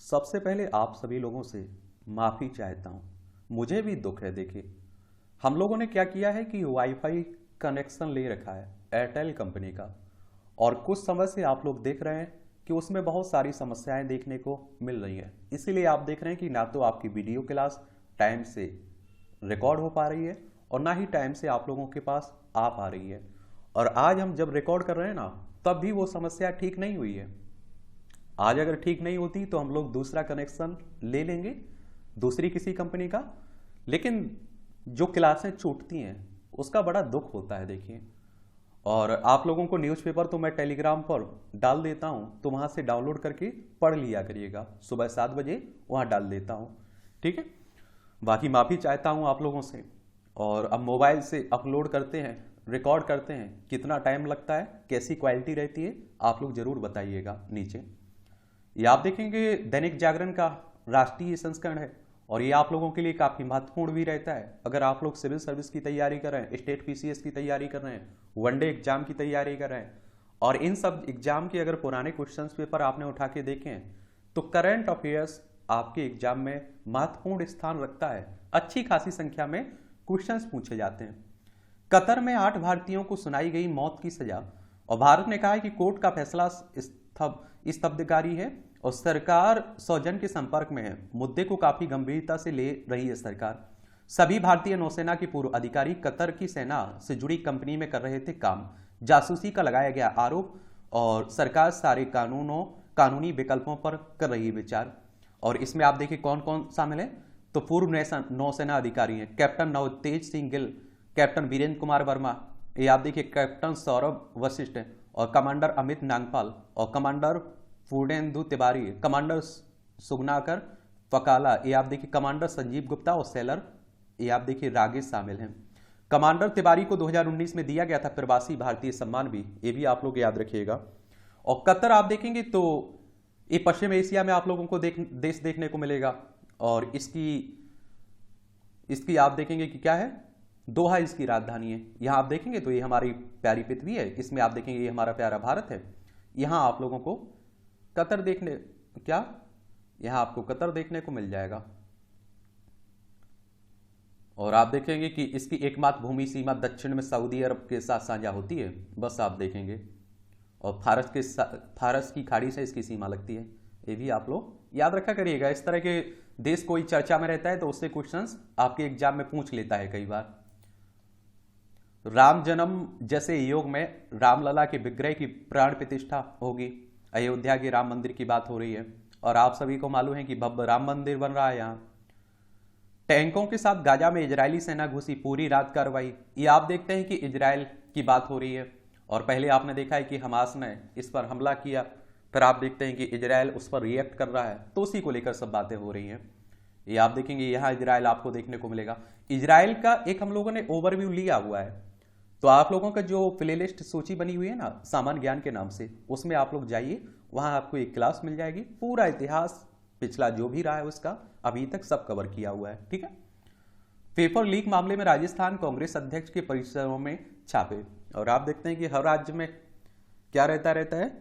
सबसे पहले आप सभी लोगों से माफ़ी चाहता हूँ। मुझे भी दुख है। देखिए, हम लोगों ने क्या किया है कि वाईफाई कनेक्शन ले रखा है एयरटेल कंपनी का, और कुछ समय से आप लोग देख रहे हैं कि उसमें बहुत सारी समस्याएं देखने को मिल रही हैं। इसीलिए आप देख रहे हैं कि ना तो आपकी वीडियो क्लास टाइम से रिकॉर्ड हो पा रही है और ना ही टाइम से आप लोगों के पास आ पा रही है। और आज हम जब रिकॉर्ड कर रहे हैं ना, तब भी वो समस्या ठीक नहीं हुई है। आज अगर ठीक नहीं होती तो हम लोग दूसरा कनेक्शन ले लेंगे, दूसरी किसी कंपनी का। लेकिन जो क्लासें छूटती हैं उसका बड़ा दुख होता है। देखिए, और आप लोगों को न्यूज़पेपर तो मैं टेलीग्राम पर डाल देता हूँ, तो वहाँ से डाउनलोड करके पढ़ लिया करिएगा। सुबह 7 बजे वहाँ डाल देता हूँ, ठीक है। बाकी माफ़ी चाहता हूँ आप लोगों से। और अब मोबाइल से अपलोड करते हैं, रिकॉर्ड करते हैं, कितना टाइम लगता है, कैसी क्वालिटी रहती है, आप लोग ज़रूर बताइएगा नीचे। ये आप देखेंगे दैनिक जागरण का राष्ट्रीय संस्करण है, और ये आप लोगों के लिए काफ़ी महत्वपूर्ण भी रहता है। अगर आप लोग सिविल सर्विस की तैयारी कर रहे हैं, स्टेट पीसीएस की तैयारी कर रहे हैं, वनडे एग्जाम की तैयारी कर रहे हैं, और इन सब एग्जाम के अगर पुराने क्वेश्चंस पेपर आपने उठा के देखे हैं, तो करंट अफेयर्स आपके एग्जाम में महत्वपूर्ण स्थान रखता है। अच्छी खासी संख्या में क्वेश्चंस पूछे जाते हैं। कतर में 8 भारतीयों को सुनाई गई मौत की सजा, और भारत ने कहा है कि कोर्ट का फैसला स्तब्धकारी है और सरकार सौजन के संपर्क में है। मुद्दे को काफी गंभीरता से ले रही है सरकार। सभी भारतीय नौसेना के पूर्व अधिकारी कतर की सेना से जुड़ी कंपनी में कर रहे थे काम। जासूसी का लगाया गया आरोप, और सरकार सारे कानूनी विकल्पों पर कर रही विचार। और इसमें आप देखिए कौन कौन शामिल है। तो पूर्व नौसेना अधिकारी हैं कैप्टन नवतेज सिंह गिल, कैप्टन वीरेंद्र कुमार वर्मा, ये आप देखिए कैप्टन सौरभ वशिष्ठ, और कमांडर अमित नागपाल, और कमांडर पूर्णेंदु तिवारी, कमांडर सुगनाकर फकाला, ये आप देखिए कमांडर संजीव गुप्ता, और सेलर ये आप देखिए रागेश शामिल हैं। कमांडर तिवारी को 2019 में दिया गया था प्रवासी भारतीय सम्मान भी, ये भी आप लोग याद रखिएगा। और कतर आप देखेंगे तो ये पश्चिम एशिया में आप लोगों को देश देखने को मिलेगा, और इसकी आप देखेंगे कि क्या है, दोहा इसकी राजधानी है। यहाँ आप देखेंगे तो ये हमारी प्यारी पृथ्वी है, इसमें आप देखेंगे ये हमारा प्यारा भारत है। यहाँ आप लोगों को कतर यहाँ आपको कतर देखने को मिल जाएगा। और आप देखेंगे कि इसकी एकमात्र भूमि सीमा दक्षिण में सऊदी अरब के साथ साझा होती है, बस आप देखेंगे। और फारस की खाड़ी से इसकी सीमा लगती है, ये भी आप लोग याद रखा करिएगा। इस तरह के देश कोई चर्चा में रहता है तो उससे क्वेश्चंस आपके एग्जाम में पूछ लेता है कई बार। राम जन्म जैसे योग में रामलला के विग्रह की प्राण प्रतिष्ठा होगी। अयोध्या के राम मंदिर की बात हो रही है, और आप सभी को मालूम है कि भव्य राम मंदिर बन रहा है यहाँ। टैंकों के साथ गाजा में इजरायली सेना घुसी, पूरी रात कार्रवाई। ये आप देखते हैं कि इजराइल की बात हो रही है, और पहले आपने देखा है कि हमास ने इस पर हमला किया, फिर आप देखते हैं कि इजराइल उस पर रिएक्ट कर रहा है, तो उसी को लेकर सब बातें हो रही हैं। ये आप देखेंगे यहाँ इजराइल आपको देखने को मिलेगा। इजराइल का एक हम लोगों ने ओवरव्यू लिया हुआ है, तो आप लोगों का जो प्लेलिस्ट सूची बनी हुई है ना सामान्य ज्ञान के नाम से, उसमें आप लोग जाइए, वहां आपको एक क्लास मिल जाएगी। पूरा इतिहास पिछला जो भी रहा है उसका अभी तक सब कवर किया हुआ है, ठीक है। पेपर लीक मामले में राजस्थान कांग्रेस अध्यक्ष के परिसरों में छापे, और आप देखते हैं कि हर राज्य में क्या रहता है,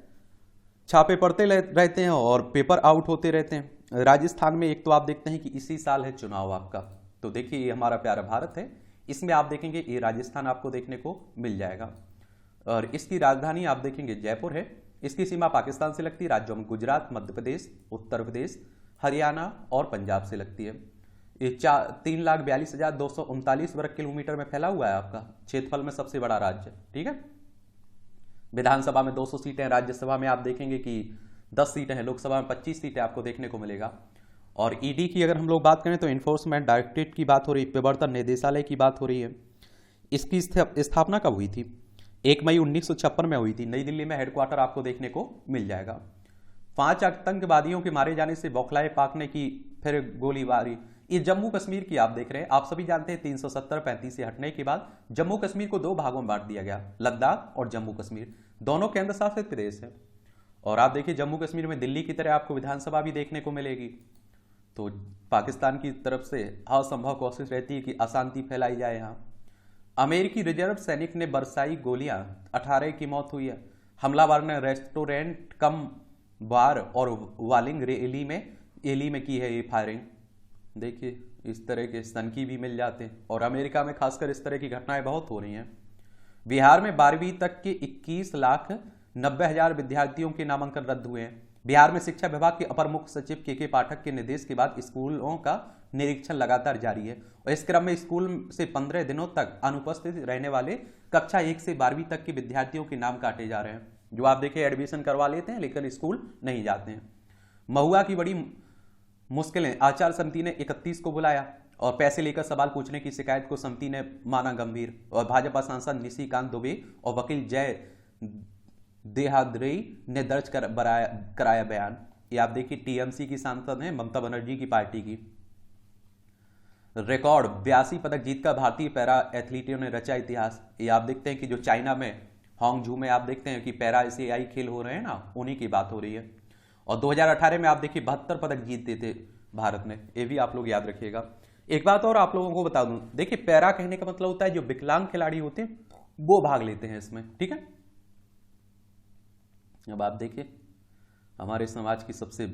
छापे पड़ते रहते हैं और पेपर आउट होते रहते हैं। राजस्थान में एक तो आप देखते हैं कि इसी साल है चुनाव आपका, तो देखिए ये हमारा प्यारा भारत है, इसमें आप देखेंगे ये राजस्थान आपको देखने को मिल जाएगा। और इसकी राजधानी आप देखेंगे जयपुर है। इसकी सीमा पाकिस्तान से लगती है, राज्यों में गुजरात, मध्य प्रदेश, उत्तर प्रदेश, हरियाणा और पंजाब से लगती है। ये 3,42,239 वर्ग किलोमीटर में फैला हुआ है आपका, क्षेत्रफल में सबसे बड़ा राज्य, ठीक है। विधानसभा में 200 सीटें हैं, राज्यसभा में आप देखेंगे कि 10 सीटें हैं, लोकसभा में 25 सीटें आपको देखने को मिलेगा। और ईडी की अगर हम लोग बात करें तो इन्फोर्समेंट डायरेक्टरेट की बात हो रही है, प्रवर्तन निदेशालय की बात हो रही है। इसकी स्थापना कब हुई थी? 1 मई 1956 में हुई थी। नई दिल्ली में हेडक्वार्टर आपको देखने को मिल जाएगा। 5 आतंकवादियों के मारे जाने से बौखलाए पाक ने की फिर गोलीबारी। ये जम्मू कश्मीर की आप देख रहे हैं। आप सभी जानते हैं 370-35 से हटने के बाद जम्मू कश्मीर को 2 भागों में बांट दिया गया, लद्दाख और जम्मू कश्मीर, दोनों केंद्र शासित प्रदेश है। और आप देखिए जम्मू कश्मीर में दिल्ली की तरह आपको विधानसभा भी देखने को मिलेगी। तो पाकिस्तान की तरफ से असंभव कोशिश रहती है कि अशांति फैलाई जाए यहाँ। अमेरिकी रिजर्व सैनिक ने बरसाई गोलियां, 18 की मौत हुई है। हमलावर ने रेस्टोरेंट कम बार और वालिंग रैली में एली में की है ये फायरिंग। देखिए इस तरह के सनकी भी मिल जाते हैं, और अमेरिका में खासकर इस तरह की घटनाएं बहुत हो रही हैं। बिहार में 12वीं तक के 21,90,000 विद्यार्थियों के नामांकन रद्द हुए हैं। बिहार में शिक्षा विभाग के अपर मुख्य सचिव के पाठक के निर्देश के बाद स्कूलों का निरीक्षण लगातार जारी है, और इस क्रम में स्कूल से 15 दिनों तक अनुपस्थित रहने वाले कक्षा 1 से 12वीं तक के विद्यार्थियों के नाम काटे जा रहे हैं, जो आप देखिए एडमिशन करवा लेते हैं लेकिन स्कूल नहीं जाते हैं। महुआ की बड़ी मुश्किलें, आचार समिति ने 31 को बुलाया, और पैसे लेकर सवाल पूछने की शिकायत को समिति ने माना गंभीर, और भाजपा सांसद निशिकांत दुबे और वकील जय देहाद्री ने दर्ज कराया बयान। ये आप देखिए टीएमसी की सांसद हैं, ममता बनर्जी की पार्टी की। रिकॉर्ड 82 पदक जीतकर भारतीय पैरा एथलीटों ने रचा इतिहास। ये आप देखते हैं कि जो चाइना में हांगझू में आप देखते हैं कि पैरा एशियाई खेल हो रहे हैं ना, उन्हीं की बात हो रही है। और 2018 में आप देखिए 72 पदक जीते थे भारत ने, ये भी आप लोग याद रखिएगा। एक बात और आप लोगों को बता दूं, देखिए पैरा कहने का मतलब होता है जो विकलांग खिलाड़ी होते हैं वो भाग लेते हैं इसमें, ठीक है। अब आप देखिए हमारे समाज की सबसे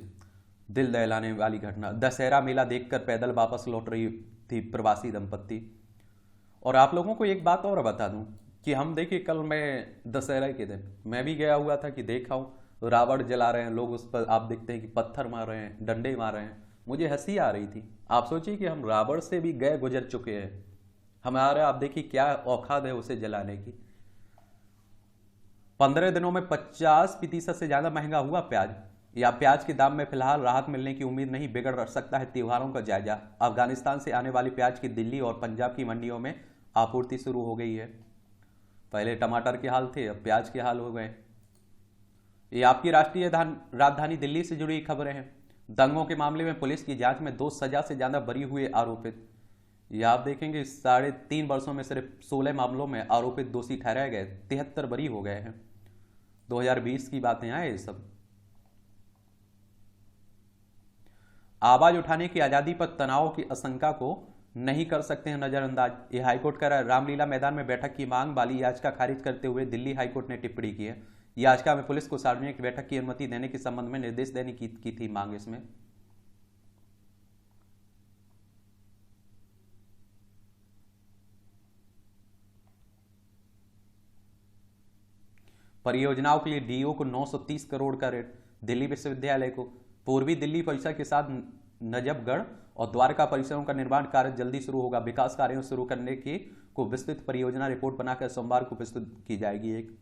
दिल दहलाने वाली घटना, दशहरा मेला देखकर पैदल वापस लौट रही थी प्रवासी दंपत्ति। और आप लोगों को एक बात और बता दूं कि हम देखिए कल मैं दशहरा के दिन मैं भी गया हुआ था कि देखा हूं रावण जला रहे हैं लोग, उस पर आप देखते हैं कि पत्थर मार रहे हैं, डंडे मार रहे हैं, मुझे हंसी आ रही थी। आप सोचिए कि हम रावण से भी गए गुजर चुके हैं, हमारा आप देखिए क्या औकात है उसे जलाने की। 15 दिनों में 50% से ज्यादा महंगा हुआ प्याज, या प्याज के दाम में फिलहाल राहत मिलने की उम्मीद नहीं, बिगड़ सकता है त्योहारों का जायजा। अफगानिस्तान से आने वाली प्याज की दिल्ली और पंजाब की मंडियों में आपूर्ति शुरू हो गई है। पहले टमाटर के हाल थे, अब प्याज के हाल हो गए। ये आपकी राष्ट्रीय राजधानी दिल्ली से जुड़ी खबरें हैं। दंगों के मामले में पुलिस की जांच में 2 सजा से ज्यादा बरी हुए आरोपित। ये आप देखेंगे 3.5 वर्षों में सिर्फ 16 मामलों में आरोपित दोषी ठहराए गए, 73 बरी हो गए हैं। 2020 की बातें हैं ये सब। आवाज उठाने की आजादी पर तनाव की आशंका को नहीं कर सकते हैं नजरअंदाज, यह हाईकोर्ट का रामलीला मैदान में बैठक की मांग वाली याचिका खारिज करते हुए दिल्ली हाईकोर्ट ने टिप्पणी की है। याचिका में पुलिस को सार्वजनिक बैठक की अनुमति देने के संबंध में निर्देश देने की थी मांग। इसमें परियोजनाओं के लिए डीओ को 930 करोड़ का रेट, दिल्ली विश्वविद्यालय को। पूर्वी दिल्ली परिसर के साथ नजफगढ़ और द्वारका परिसरों का निर्माण कार्य जल्दी शुरू होगा। विकास कार्यों शुरू करने की को विस्तृत परियोजना रिपोर्ट बनाकर सोमवार को प्रस्तुत की जाएगी। एक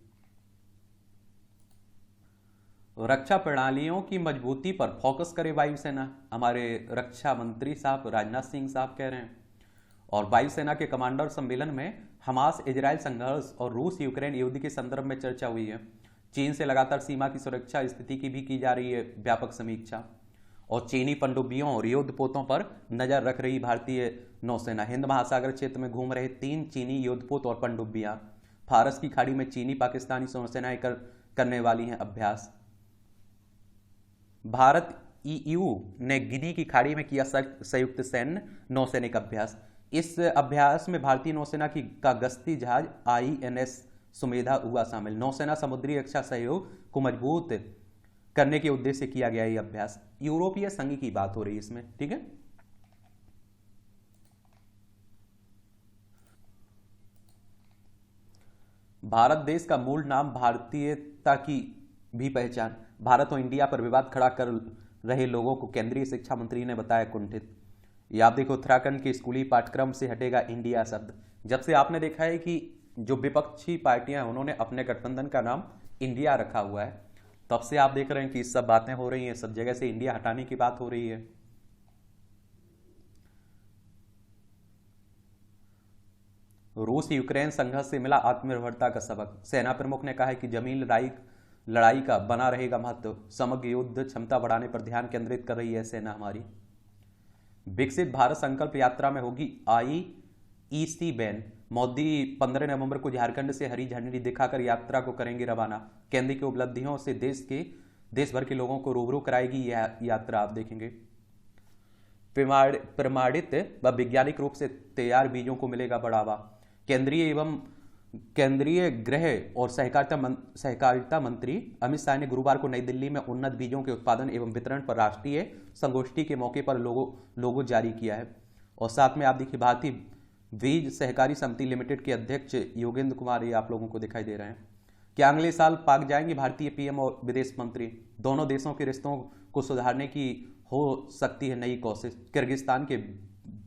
रक्षा प्रणालियों की मजबूती पर फोकस करे वायुसेना, हमारे रक्षा मंत्री साहब राजनाथ सिंह साहब कह रहे हैं। और वायुसेना के कमांडर सम्मेलन में हमास इजरायल संघर्ष और रूस यूक्रेन युद्ध के संदर्भ में चर्चा हुई है। चीन से लगातार सीमा की सुरक्षा स्थिति की भी की जा रही है व्यापक समीक्षा, और चीनी पनडुब्बियों और युद्धपोतों पर नजर रख रही भारतीय नौसेना। हिंद महासागर क्षेत्र में घूम रहे 3 चीनी युद्धपोत और पनडुब्बियां, फारस की खाड़ी में चीनी पाकिस्तानी नौसेनाएं करने वाली हैं अभ्यास। भारत ईयू ने गिनी की खाड़ी में किया संयुक्त सैन्य नौसैनिक अभ्यास। इस अभ्यास में भारतीय नौसेना का गश्ती जहाज INS सुमेधा हुआ शामिल। नौसेना समुद्री रक्षा सहयोग को मजबूत करने के उद्देश्य से किया गया यह अभ्यास। यूरोपीय संघ की बात हो रही है इसमें, ठीक है। भारत देश का मूल नाम भारतीयता की भी पहचान, भारत और इंडिया पर विवाद खड़ा कर रहे लोगों को केंद्रीय शिक्षा मंत्री ने बताया कुंठित। ये आप देखो उत्तराखंड के स्कूली पाठ्यक्रम से हटेगा इंडिया शब्द। जब से आपने देखा है कि जो विपक्षी पार्टियां उन्होंने अपने गठबंधन का नाम इंडिया रखा हुआ है, तब से आप देख रहे हैं कि सब बातें हो रही हैं, सब जगह से इंडिया हटाने की बात हो रही है। रूस यूक्रेन संघर्ष से मिला आत्मनिर्भरता का सबक, सेना प्रमुख ने कहा है कि जमीन लड़ाई का बना रहेगा महत्व। समग्र युद्ध क्षमता बढ़ाने पर ध्यान केंद्रित कर रही है सेना हमारी। विकसित भारत संकल्प यात्रा में होगी IEC बैन, मोदी 15 नवंबर को झारखंड से हरी झंडी दिखाकर यात्रा को करेंगे रवाना। केंद्र की उपलब्धियों से देश भर के लोगों को रूबरू कराएगी यह यात्रा। आप देखेंगे प्रमाणित व वैज्ञानिक रूप से तैयार बीजों को मिलेगा बढ़ावा। केंद्रीय एवं केंद्रीय गृह और सहकारिता मंत्री अमित शाह ने गुरुवार को नई दिल्ली में उन्नत बीजों के उत्पादन एवं वितरण पर राष्ट्रीय संगोष्ठी के मौके पर लोगो जारी किया है। और साथ में आप देखिए भारतीय बीज सहकारी समिति लिमिटेड के अध्यक्ष योगेंद्र कुमार, ये आप लोगों को दिखाई दे रहे हैं। क्या अगले साल पाक जाएंगे भारतीय पीएम और विदेश मंत्री? दोनों देशों के रिश्तों को सुधारने की हो सकती है नई कोशिश। किर्गिस्तान के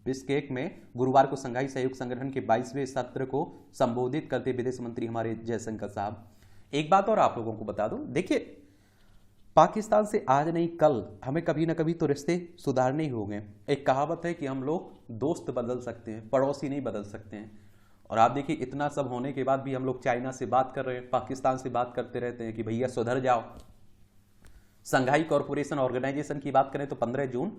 बिश्केक में गुरुवार को संघाई सहयोग संगठन के 22वें सत्र को संबोधित करते विदेश मंत्री हमारे जयशंकर साहब। एक बात और आप लोगों को बता दूं, देखिए पाकिस्तान से आज नहीं कल हमें कभी ना कभी तो रिश्ते सुधारने ही होंगे। एक कहावत है कि हम लोग दोस्त बदल सकते हैं, पड़ोसी नहीं बदल सकते हैं। और आप देखिए इतना सब होने के बाद भी हम लोग चाइना से बात कर रहे हैं, पाकिस्तान से बात करते रहते हैं कि भैया सुधर जाओ। संघाई कॉरपोरेशन ऑर्गेनाइजेशन की बात करें तो 15 जून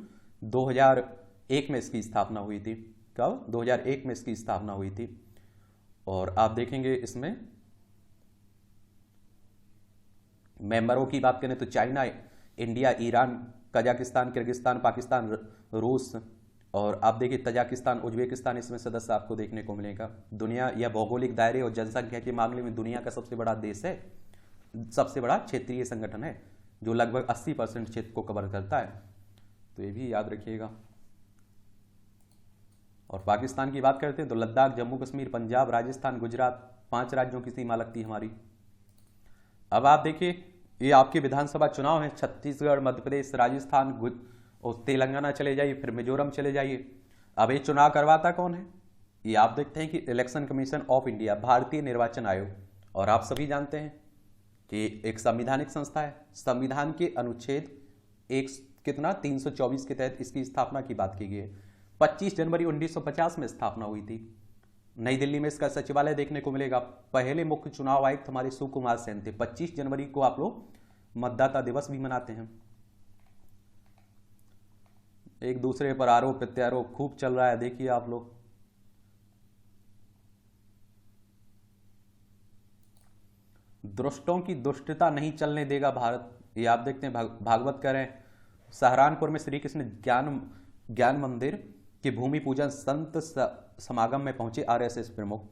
2001 में इसकी स्थापना हुई थी। कब? 2001 में इसकी स्थापना हुई थी। और आप देखेंगे इसमें मेंबरों की बात करें तो China, India, Iran, Kazakhstan, Kyrgyzstan, Pakistan, रूस और आप देखिए तजाकिस्तान, उज्बेकिस्तान इसमें सदस्य आपको देखने को मिलेगा। दुनिया या भौगोलिक दायरे और जनसंख्या के मामले में दुनिया का सबसे बड़ा देश है, सबसे बड़ा क्षेत्रीय संगठन है जो लगभग 80% क्षेत्र को कवर करता है, तो ये भी याद रखिएगा। और पाकिस्तान की बात करते हैं तो लद्दाख, जम्मू कश्मीर, पंजाब, राजस्थान, गुजरात 5 राज्यों की सीमा लगती है हमारी। अब आप देखिए ये आपके विधानसभा चुनाव है, छत्तीसगढ़, मध्य प्रदेश, राजस्थान और तेलंगाना चले जाइए, फिर मिजोरम चले जाइए। अब ये चुनाव करवाता कौन है? ये आप देखते हैं कि इलेक्शन कमीशन ऑफ इंडिया, भारतीय निर्वाचन आयोग। और आप सभी जानते हैं कि एक संवैधानिक संस्था है। संविधान के अनुच्छेद 324 के तहत इसकी स्थापना की बात की गई है। 25 जनवरी 1950 में स्थापना हुई थी। नई दिल्ली में इसका सचिवालय देखने को मिलेगा। पहले मुख्य चुनाव आयुक्त हमारे सुकुमार सेन थे। 25 जनवरी को आप लोग मतदाता दिवस भी मनाते हैं। एक दूसरे पर आरोप प्रत्यारोप खूब चल रहा है, देखिए आप लोग। दुष्टों की दुष्टता नहीं चलने देगा भारत, ये आप देखते हैं। भागवत कह रहे हैं सहारनपुर में श्री कृष्ण ज्ञान मंदिर के भूमि पूजन संत समागम में पहुंचे आरएसएस प्रमुख।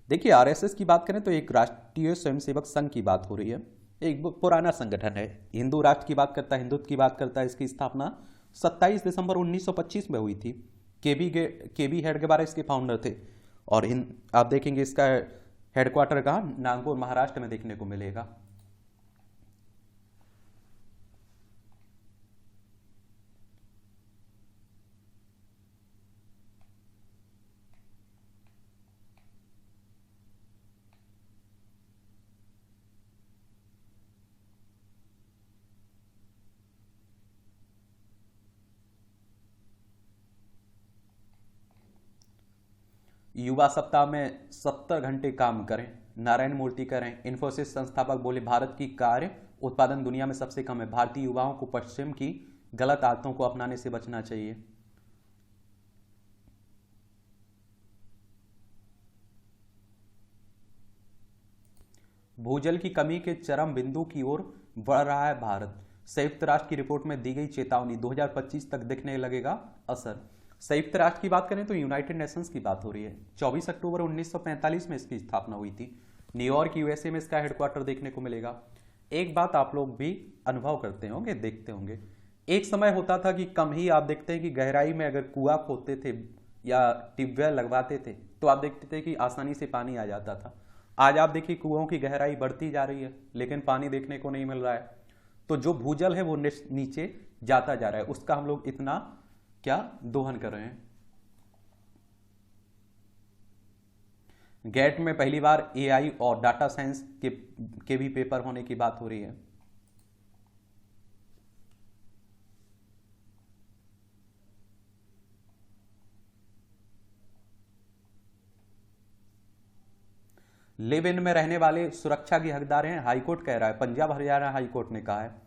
देखिए आरएसएस की बात करें तो एक राष्ट्रीय स्वयंसेवक संघ की बात हो रही है, एक पुराना संगठन है। हिंदू राष्ट्र की बात करता है, हिंदुत्व की बात करता है। इसकी स्थापना 27 दिसंबर 1925 में हुई थी। केबी हेडगेवार इसके फाउंडर थे। और आप देखेंगे इसका हेडक्वार्टर कहाँ? नागपुर, महाराष्ट्र में देखने को मिलेगा। युवा सप्ताह में 70 घंटे काम करें, नारायण मूर्ति करें। इन्फोसिस संस्थापक बोले भारत की कार्य उत्पादन दुनिया में सबसे कम है। भारतीय युवाओं को पश्चिम की गलत आदतों को अपनाने से बचना चाहिए। भूजल की कमी के चरम बिंदु की ओर बढ़ रहा है भारत। संयुक्त राष्ट्र की रिपोर्ट में दी गई चेतावनी, 2025 तक दिखने लगेगा असर। संयुक्त राष्ट्र की बात करें तो यूनाइटेड नेशंस की बात हो रही है। 24 अक्टूबर 1945 में इसकी स्थापना हुई थी। न्यूयॉर्क यूएसए में इसका हेडक्वार्टर देखने को मिलेगा। एक बात आप लोग भी अनुभव करते होंगे, देखते होंगे, एक समय होता था कि कम ही आप देखते हैं कि गहराई में अगर कुआं खोदते थे या ट्यूबवेल लगवाते थे तो आप देखते थे कि आसानी से पानी आ जाता था। आज आप देखिए कुओं की गहराई बढ़ती जा रही है लेकिन पानी देखने को नहीं मिल रहा है। तो जो भूजल है वो नीचे जाता जा रहा है, उसका हम लोग इतना क्या दोहन कर रहे हैं। गेट में पहली बार एआई और डाटा साइंस के भी पेपर होने की बात हो रही है। लिव इन में रहने वाले सुरक्षा के हकदार हैं, हाईकोर्ट कह रहा है। पंजाब हरियाणा हाईकोर्ट ने कहा है।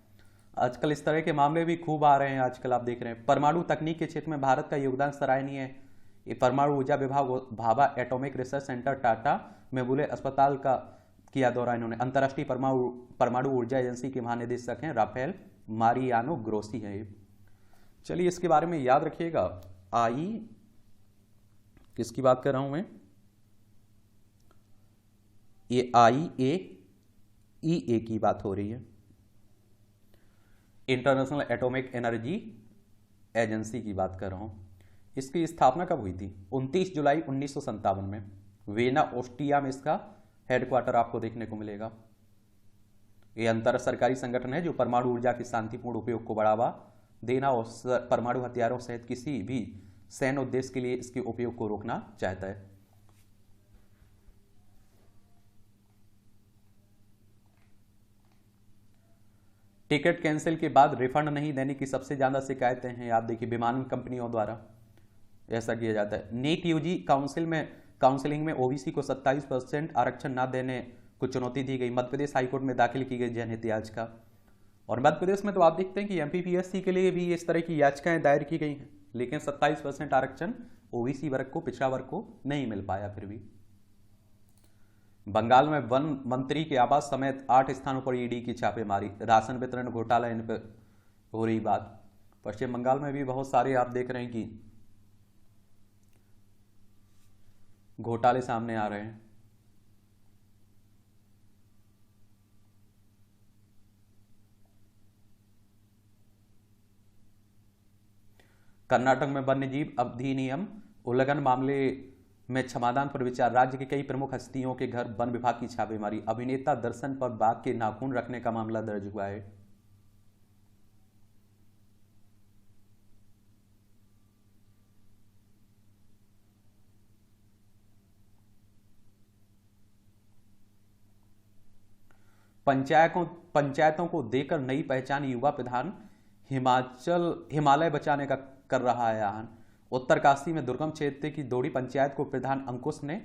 आजकल इस तरह के मामले भी खूब आ रहे हैं। आजकल आप देख रहे हैं परमाणु तकनीक के क्षेत्र में भारत का योगदान सराहनीय है। ये परमाणु ऊर्जा विभाग Bhabha atomic research centre Tata में बुले अस्पताल का किया दौरा इन्होंने। अंतर्राष्ट्रीय परमाणु ऊर्जा एजेंसी के महानिदेशक हैं राफेल मारियानो ग्रोसी हैं ये। चलिए इसके बारे में याद रखिएगा। किसकी बात कर रहा हूं मैं? ये IAEA की बात हो रही है, इंटरनेशनल एटॉमिक एनर्जी एजेंसी की बात कर रहा हूँ। इसकी स्थापना कब हुई थी? 29 जुलाई 1957 में वेना ऑस्ट्रिया में इसका हेडक्वार्टर आपको देखने को मिलेगा। ये अंतर सरकारी संगठन है जो परमाणु ऊर्जा के शांतिपूर्ण उपयोग को बढ़ावा देना और परमाणु हथियारों सहित किसी भी सैन्य उद्देश्य के लिए इसके उपयोग को रोकना चाहता है। टिकट कैंसिल के बाद रिफंड नहीं देने की सबसे ज्यादा शिकायतें हैं, आप देखिए, विमान कंपनियों द्वारा ऐसा किया जाता है। नीट यूजी काउंसिलिंग में ओबीसी को 27% आरक्षण न देने को चुनौती दी गई। मध्य प्रदेश हाईकोर्ट में दाखिल की गई जनहित याचिका। और मध्य प्रदेश में तो आप देखते हैं कि एमपीपीएससी के लिए भी इस तरह की याचिकाएं दायर की गई हैं, लेकिन 27% आरक्षण ओबीसी वर्ग को, पिछड़ा वर्ग को नहीं मिल पाया। फिर भी बंगाल में वन मंत्री के आवास समेत 8 स्थानों पर ईडी की छापेमारी। राशन वितरण घोटाला इन पर हो रही बात। पश्चिम बंगाल में भी बहुत सारे आप देख रहे हैं कि घोटाले सामने आ रहे हैं। कर्नाटक में वन्यजीव अधिनियम उल्लंघन मामले में क्षमादान पर विचार। राज्य के कई प्रमुख हस्तियों के घर वन विभाग की छापेमारी। अभिनेता दर्शन पर बाघ के नाखून रखने का मामला दर्ज हुआ है। पंचायतों को देकर नई पहचान। युवा प्रधान हिमालय बचाने का कर रहा है आह्वान। उत्तरकाशी में दुर्गम क्षेत्र की दोड़ी पंचायत को प्रधान अंकुश ने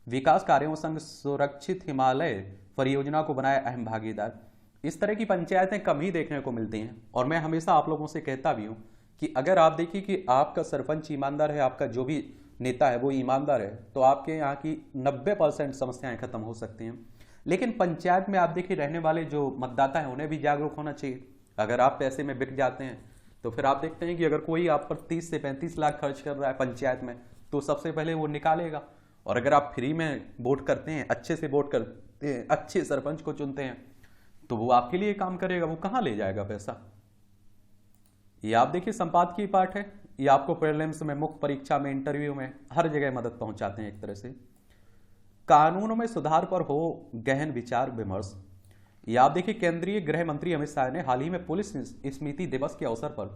विकास कार्यों संग सुरक्षित हिमालय परियोजना को बनाया अहम भागीदार। इस तरह की पंचायतें कम ही देखने को मिलती हैं, और मैं हमेशा आप लोगों से कहता भी हूं कि अगर आप देखिए कि आपका सरपंच ईमानदार है, आपका जो भी नेता है वो ईमानदार है, तो आपके यहाँ की 90% समस्याएं खत्म हो सकती हैं। लेकिन पंचायत में आप देखिए रहने वाले जो मतदाता हैं उन्हें भी जागरूक होना चाहिए। अगर आप पैसे में बिक जाते हैं तो फिर आप देखते हैं कि अगर कोई आप पर 30 से 35 लाख खर्च कर रहा है पंचायत में, तो सबसे पहले वो निकालेगा। और अगर आप फ्री में वोट करते हैं, अच्छे से वोट करते हैं, अच्छे सरपंच को चुनते हैं, तो वो आपके लिए काम करेगा। वो कहाँ ले जाएगा पैसा? ये आप देखिए संपादकीय पाठ है, ये आपको प्रीलिम्स में, मुख्य परीक्षा में, इंटरव्यू में हर जगह मदद पहुंचाते हैं एक तरह से। कानूनों में सुधार पर हो गहन विचार विमर्श। ये आप देखिए केंद्रीय गृह मंत्री अमित शाह ने हाल ही में पुलिस स्मृति दिवस के अवसर पर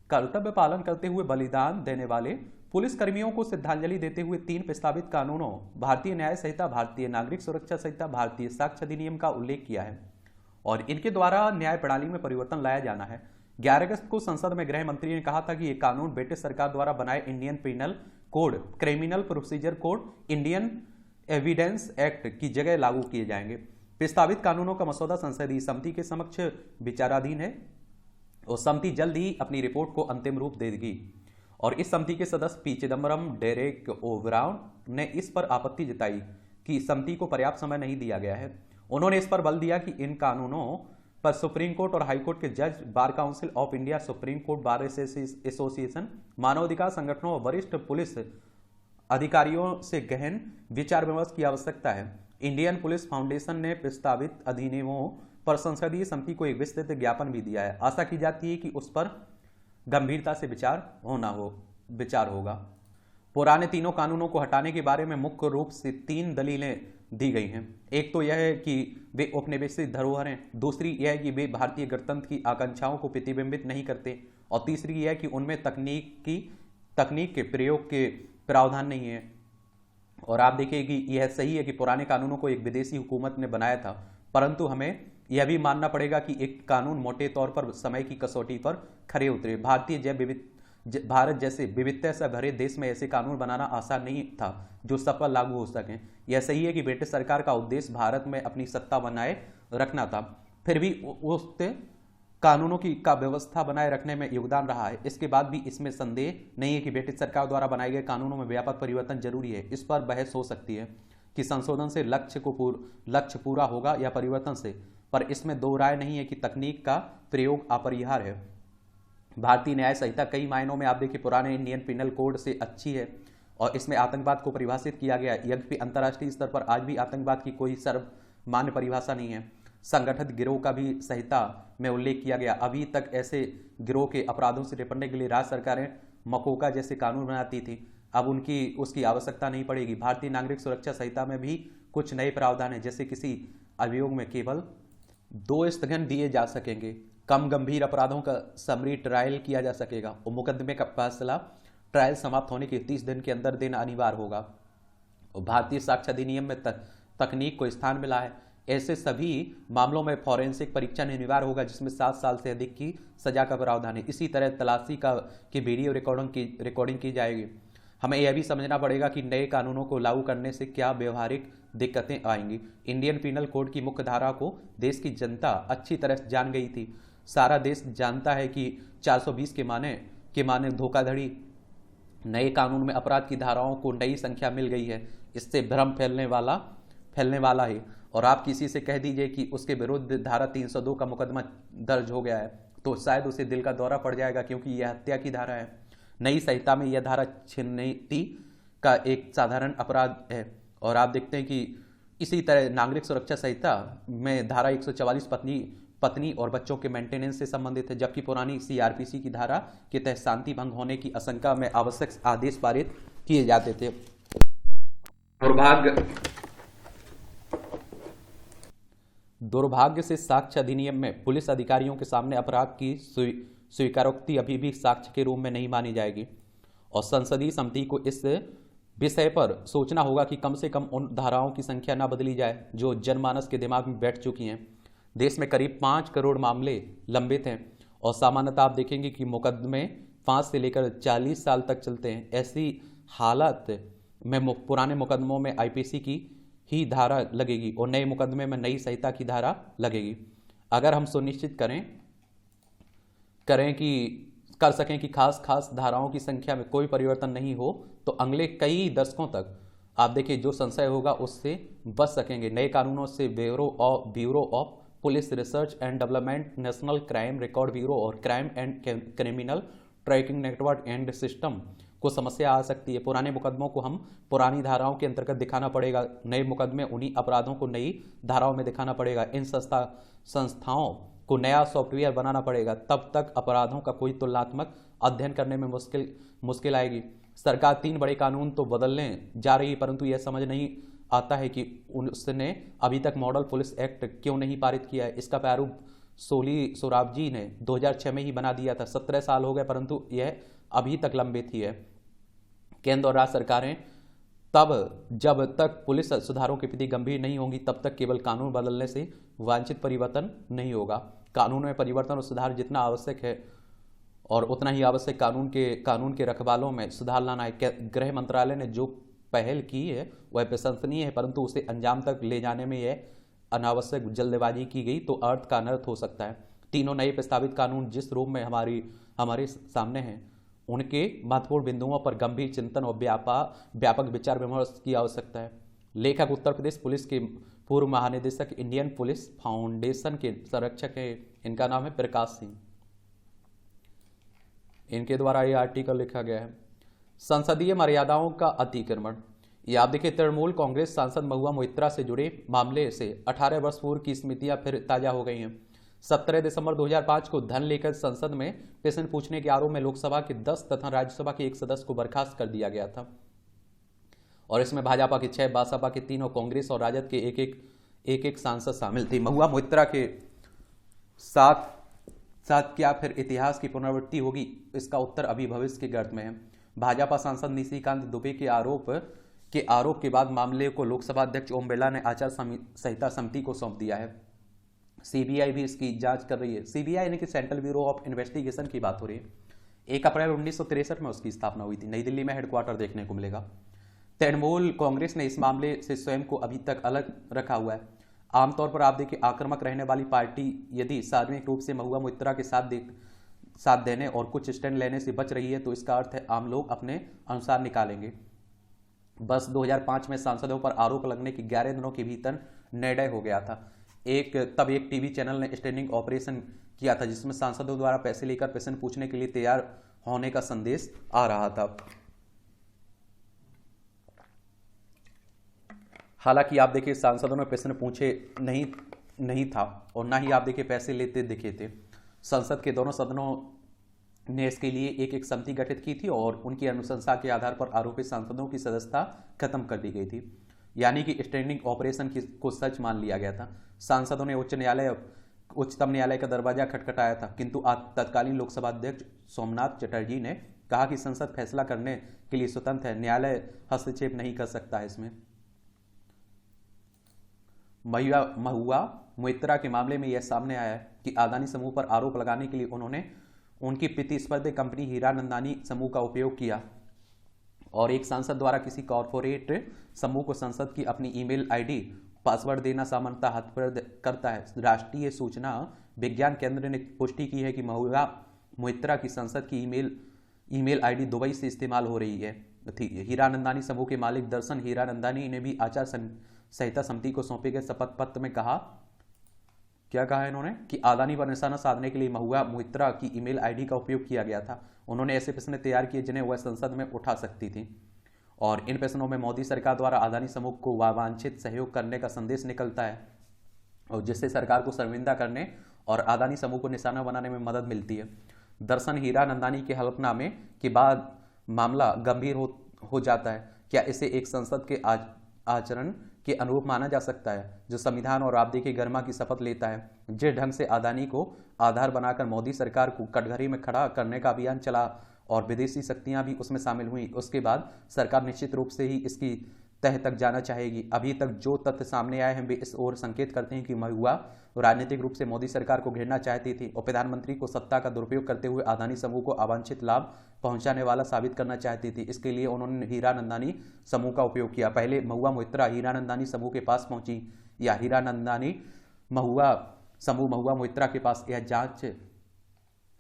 कर्तव्य पालन करते हुए बलिदान देने वाले पुलिस कर्मियों को श्रद्धांजलि देते हुए 3 प्रस्तावित कानूनों, भारतीय न्याय संहिता, भारतीय नागरिक सुरक्षा संहिता, भारतीय साक्ष्य अधिनियम का उल्लेख किया है और इनके द्वारा न्याय प्रणाली में परिवर्तन लाया जाना है। 11 अगस्त को संसद में गृह मंत्री ने कहा था कि ये कानून ब्रिटिश सरकार द्वारा बनाए Indian penal code, criminal procedure code, Indian evidence act की जगह लागू किए जाएंगे। प्रस्तावित कानूनों का मसौदा संसदीय समिति के समक्ष विचाराधीन है और समिति जल्द ही अपनी रिपोर्ट को अंतिम रूप देगी। और इस समिति के सदस्य पी चिदम्बरम, डेरेक ओब्राउन ने इस पर आपत्ति जताई कि समिति को पर्याप्त समय नहीं दिया गया है। उन्होंने इस पर बल दिया कि इन कानूनों पर सुप्रीम कोर्ट और हाईकोर्ट के जज, bar council of India, supreme court bar association, मानवाधिकार संगठनों और वरिष्ठ पुलिस अधिकारियों से गहन विचार विमर्श की आवश्यकता है। इंडियन पुलिस फाउंडेशन ने प्रस्तावित अधिनियमों पर संसदीय समिति को एक विस्तृत ज्ञापन भी दिया है। आशा की जाती है कि उस पर गंभीरता से विचार होगा। पुराने तीनों कानूनों को हटाने के बारे में मुख्य रूप से 3 दलीलें दी गई हैं। एक तो यह है कि वे औपनिवेशिक धरोहर हैं, दूसरी यह है कि वे भारतीय गणतंत्र की आकांक्षाओं को प्रतिबिंबित नहीं करते, और तीसरी यह है कि उनमें तकनीक के प्रयोग के प्रावधान नहीं है। और आप देखिए कि यह सही है कि पुराने कानूनों को एक विदेशी हुकूमत ने बनाया था, परंतु हमें यह भी मानना पड़ेगा कि एक कानून मोटे तौर पर समय की कसौटी पर खरे उतरे। भारत जैसे विविधता से भरे देश में ऐसे कानून बनाना आसान नहीं था जो सफल लागू हो सकें। यह सही है कि ब्रिटिश सरकार का उद्देश्य भारत में अपनी सत्ता बनाए रखना था, फिर भी उस कानूनों का व्यवस्था बनाए रखने में योगदान रहा है। इसके बाद भी इसमें संदेह नहीं है कि ब्रिटिश सरकार द्वारा बनाए गए कानूनों में व्यापक परिवर्तन जरूरी है। इस पर बहस हो सकती है कि संशोधन से लक्ष्य पूरा होगा या परिवर्तन से, पर इसमें दो राय नहीं है कि तकनीक का प्रयोग अपरिहार्य है। भारतीय न्याय संहिता कई मायनों में आप देखिए पुराने इंडियन पिनल कोड से अच्छी है और इसमें आतंकवाद को परिभाषित किया गया है। यद्यपि अंतर्राष्ट्रीय स्तर पर आज भी आतंकवाद की कोई सर्वमान्य परिभाषा नहीं है। संगठित गिरोह का भी संहिता में उल्लेख किया गया। अभी तक ऐसे गिरोह के अपराधों से निपटने के लिए राज्य सरकारें मकोका जैसे कानून बनाती थी, अब उसकी आवश्यकता नहीं पड़ेगी। भारतीय नागरिक सुरक्षा संहिता में भी कुछ नए प्रावधान हैं, जैसे किसी अभियोग में केवल 2 स्थगन दिए जा सकेंगे, कम गंभीर अपराधों का समरी ट्रायल किया जा सकेगा और मुकदमे का फैसला ट्रायल समाप्त होने के 30 दिन के अंदर देना अनिवार्य होगा। और भारतीय साक्ष्य अधिनियम में तकनीक को स्थान मिला है। ऐसे सभी मामलों में फॉरेंसिक परीक्षण अनिवार्य होगा, जिसमें 7 साल से अधिक की सजा का प्रावधान है। इसी तरह तलाशी की वीडियो रिकॉर्डिंग की जाएगी। हमें यह भी समझना पड़ेगा कि नए कानूनों को लागू करने से क्या व्यवहारिक दिक्कतें आएंगी। इंडियन पीनल कोड की मुख्य धारा को देश की जनता अच्छी तरह जान गई थी। सारा देश जानता है कि 420 के माने धोखाधड़ी। नए कानून में अपराध की धाराओं को नई संख्या मिल गई है। इससे भ्रम फैलने वाला है। और आप किसी से कह दीजिए कि उसके विरुद्ध धारा 302 का मुकदमा दर्ज हो गया है, तो शायद उसे दिल का दौरा पड़ जाएगा, क्योंकि यह हत्या की धारा है। नई संहिता में यह धारा छिन्नती का एक साधारण अपराध है। और आप देखते हैं कि इसी तरह नागरिक सुरक्षा संहिता में धारा 144 पत्नी और बच्चों के मेंटेनेंस से संबंधित है, जबकि पुरानी सीआरपीसी की धारा के तहत शांति भंग होने की आशंका में आवश्यक आदेश पारित किए जाते थे। दुर्भाग्य से साक्ष्य अधिनियम में पुलिस अधिकारियों के सामने अपराध की स्वीकारोक्ति अभी भी साक्ष्य के रूप में नहीं मानी जाएगी। और संसदीय समिति को इस विषय पर सोचना होगा कि कम से कम उन धाराओं की संख्या न बदली जाए जो जनमानस के दिमाग में बैठ चुकी हैं। देश में करीब 5 करोड़ मामले लंबित हैं और सामान्यतः आप देखेंगे कि मुकदमे 5 से लेकर 40 साल तक चलते हैं। ऐसी हालत में पुराने मुकदमों में आईपीसी की ही धारा लगेगी और नए मुकदमे में नई संहिता की धारा लगेगी। अगर हम सुनिश्चित कर सकें कि खास धाराओं की संख्या में कोई परिवर्तन नहीं हो, तो अगले कई दशकों तक आप देखिए जो संशय होगा उससे बच सकेंगे। नए कानूनों से bureau of police research and development, national crime record bureau और crime and criminal tracking network and system को समस्या आ सकती है। पुराने मुकदमों को हम पुरानी धाराओं के अंतर्गत दिखाना पड़ेगा, नए मुकदमे उन्हीं अपराधों को नई धाराओं में दिखाना पड़ेगा। इन संस्थाओं को नया सॉफ्टवेयर बनाना पड़ेगा, तब तक अपराधों का कोई तुलनात्मक अध्ययन करने में मुश्किल आएगी। सरकार 3 बड़े कानून तो बदलने जा रही है, परंतु यह समझ नहीं आता है कि उसने अभी तक मॉडल पुलिस एक्ट क्यों नहीं पारित किया है। इसका प्रारूप सोराबजी ने 2006 में ही बना दिया था। 17 साल हो गए, परंतु यह अभी तक लंबित ही है। केंद्र और राज्य सरकारें जब तक पुलिस सुधारों के प्रति गंभीर नहीं होंगी, तब तक केवल कानून बदलने से वांछित परिवर्तन नहीं होगा। कानून में परिवर्तन और सुधार जितना आवश्यक है और उतना ही आवश्यक कानून के रखवालों में सुधार लाना है। गृह मंत्रालय ने जो पहल की है वह प्रशंसनीय है, परंतु उसे अंजाम तक ले जाने में यह अनावश्यक जल्दबाजी की गई तो अर्थ का अनर्थ हो सकता है। तीनों नए प्रस्तावित कानून जिस रूप में हमारे सामने हैं, उनके महत्वपूर्ण बिंदुओं पर गंभीर चिंतन और व्यापक विचार विमर्श की आवश्यकता है। लेखक उत्तर प्रदेश पुलिस के पूर्व महानिदेशक, इंडियन पुलिस फाउंडेशन के संरक्षक हैं। इनका नाम है प्रकाश सिंह। इनके द्वारा यह आर्टिकल लिखा गया है। संसदीय मर्यादाओं का अतिक्रमण। ये आप देखिए, तृणमूल कांग्रेस सांसद महुआ मोइत्रा से जुड़े मामले से 18 वर्ष पूर्व की स्मृतियां फिर ताजा हो गई हैं। 17 दिसंबर 2005 को धन लेकर संसद में प्रश्न पूछने के आरोप में लोकसभा के 10 तथा राज्यसभा के 1 सदस्य को बर्खास्त कर दिया गया था और इसमें भाजपा के 6, बसपा के 3 और कांग्रेस और राजद के एक सांसद शामिल थे। महुआ मोइत्रा के साथ क्या फिर इतिहास की पुनरावृत्ति होगी? इसका उत्तर अभी भविष्य के गर्त में है। भाजपा सांसद निशिकांत दुबे के आरोप के बाद मामले को लोकसभा अध्यक्ष ओम बिरला ने आचार संहिता समिति को सौंप दिया है। सीबीआई भी इसकी जांच कर रही है। सीबीआई यानी कि सेंट्रल ब्यूरो ऑफ इन्वेस्टिगेशन की बात हो रही है। 1 अप्रैल 1963 में उसकी स्थापना हुई थी। नई दिल्ली में हेडक्वार्टर देखने को मिलेगा। तृणमूल कांग्रेस ने इस मामले से स्वयं को अभी तक अलग रखा हुआ है। आमतौर पर आप देखिए, आक्रामक रहने वाली पार्टी यदि सार्वजनिक रूप से महुआ मोइत्रा के साथ देने और कुछ स्टैंड लेने से बच रही है, तो इसका अर्थ है आम लोग अपने अनुसार निकालेंगे। बस 2005 में सांसदों पर आरोप लगने की 11 दिनों के भीतर निर्णय हो गया था। तब एक टीवी चैनल ने स्टैंडिंग ऑपरेशन किया था, जिसमें सांसदों द्वारा पैसे लेकर प्रश्न पूछने के लिए तैयार होने का संदेश आ रहा था। हालांकि आप देखिए सांसदों ने प्रश्न पूछे नहीं नहीं था, और ना ही आप देखिए पैसे लेते दिखे थे। संसद के दोनों सदनों ने इसके लिए एक एक समिति गठित की थी और उनकी अनुशंसा के आधार पर आरोपित सांसदों की सदस्यता खत्म कर दी गई थी। यानी कि स्टैंडिंग ऑपरेशन को सच मान लिया गया था। सांसदों ने उच्चतम न्यायालय का दरवाजा खटखटाया था, किंतु तत्कालीन लोकसभा अध्यक्ष सोमनाथ चटर्जी ने कहा कि संसद फैसला करने के लिए स्वतंत्र है, न्यायालय हस्तक्षेप नहीं कर सकता है इसमें। महुआ मोइत्रा के मामले में यह सामने आया है कि अदानी समूह पर आरोप लगाने के लिए उन्होंने उनकी प्रतिस्पर्धी कंपनी हीरानंदानी समूह का उपयोग किया, और एक सांसद द्वारा किसी कॉरपोरेट समूह को संसद की अपनी ईमेल आईडी पासवर्ड देना सामान्यतः हाथ करता है। राष्ट्रीय सूचना विज्ञान केंद्र ने पुष्टि की है कि महुआ मोइत्रा की संसद की ईमेल आईडी दुबई से इस्तेमाल हो रही है थी। हीरानंदानी समूह के मालिक दर्शन हीरानंदानी ने भी आचार संहिता समिति को सौंपे गए शपथ पत्र में क्या कहा इन्होंने कि अदानी पर निशाना साधने के लिए महुआ मोइत्रा की ईमेल आईडी का उपयोग किया गया था। उन्होंने ऐसे प्रश्न तैयार किए जिन्हें वह संसद में उठा सकती थी, और इन प्रश्नों में मोदी सरकार द्वारा अदानी समूह को वांछित सहयोग करने का संदेश निकलता है, और जिससे सरकार को शर्मिंदा करने और अदानी समूह को निशाना बनाने में मदद मिलती है। दर्शन हीरानंदानी के हलफनामे के बाद मामला गंभीर हो जाता है। क्या इसे एक संसद के आचरण के अनुरूप माना जा सकता है, जो संविधान और आपदा की गरिमा की शपथ लेता है? जिस ढंग से अदानी को आधार बनाकर मोदी सरकार को कटघरे में खड़ा करने का अभियान चला और विदेशी शक्तियां भी उसमें शामिल हुई, उसके बाद सरकार निश्चित रूप से ही इसकी तह तक जाना चाहेगी। अभी तक जो तथ्य सामने आए हैं वे इस ओर संकेत करते हैं कि महुआ राजनीतिक रूप से मोदी सरकार को घेरना चाहती थी और प्रधानमंत्री को सत्ता का दुरुपयोग करते हुए अदानी समूह को अवांछित लाभ पहुंचाने वाला साबित करना चाहती थी। इसके लिए उन्होंने हीरानंदानी समूह का उपयोग किया। पहले महुआ मोइत्रा हीरानंदानी समूह के पास पहुंची या हीरानंदानी महुआ मोइत्रा के पास, यह जांच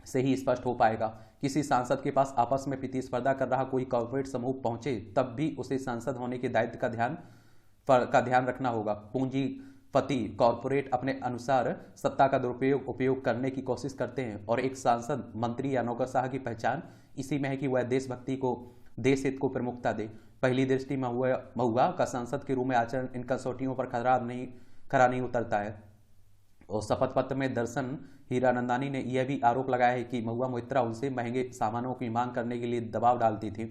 से ही स्पष्ट हो पाएगा। किसी सांसद के पास आपस में प्रतिस्पर्धा कर रहा कोई कॉर्पोरेट समूह पहुंचे तब भी उसे सांसद होने के दायित्व का ध्यान रखना होगा। पूंजीपति कॉर्पोरेट अपने अनुसार सत्ता का उपयोग करने की कोशिश करते हैं, और एक सांसद, मंत्री या नौकरशाह की पहचान इसी में है कि वह देश हित को प्रमुखता दे। पहली दृष्टि महुआ का सांसद के रूप में आचरण इन कसौटियों पर खरा नहीं उतरता है। और शपथ पत्र में दर्शन हीरानंदानी ने यह भी आरोप लगाया है कि महुआ मोइत्रा उनसे महंगे सामानों की मांग करने के लिए दबाव डालती थी,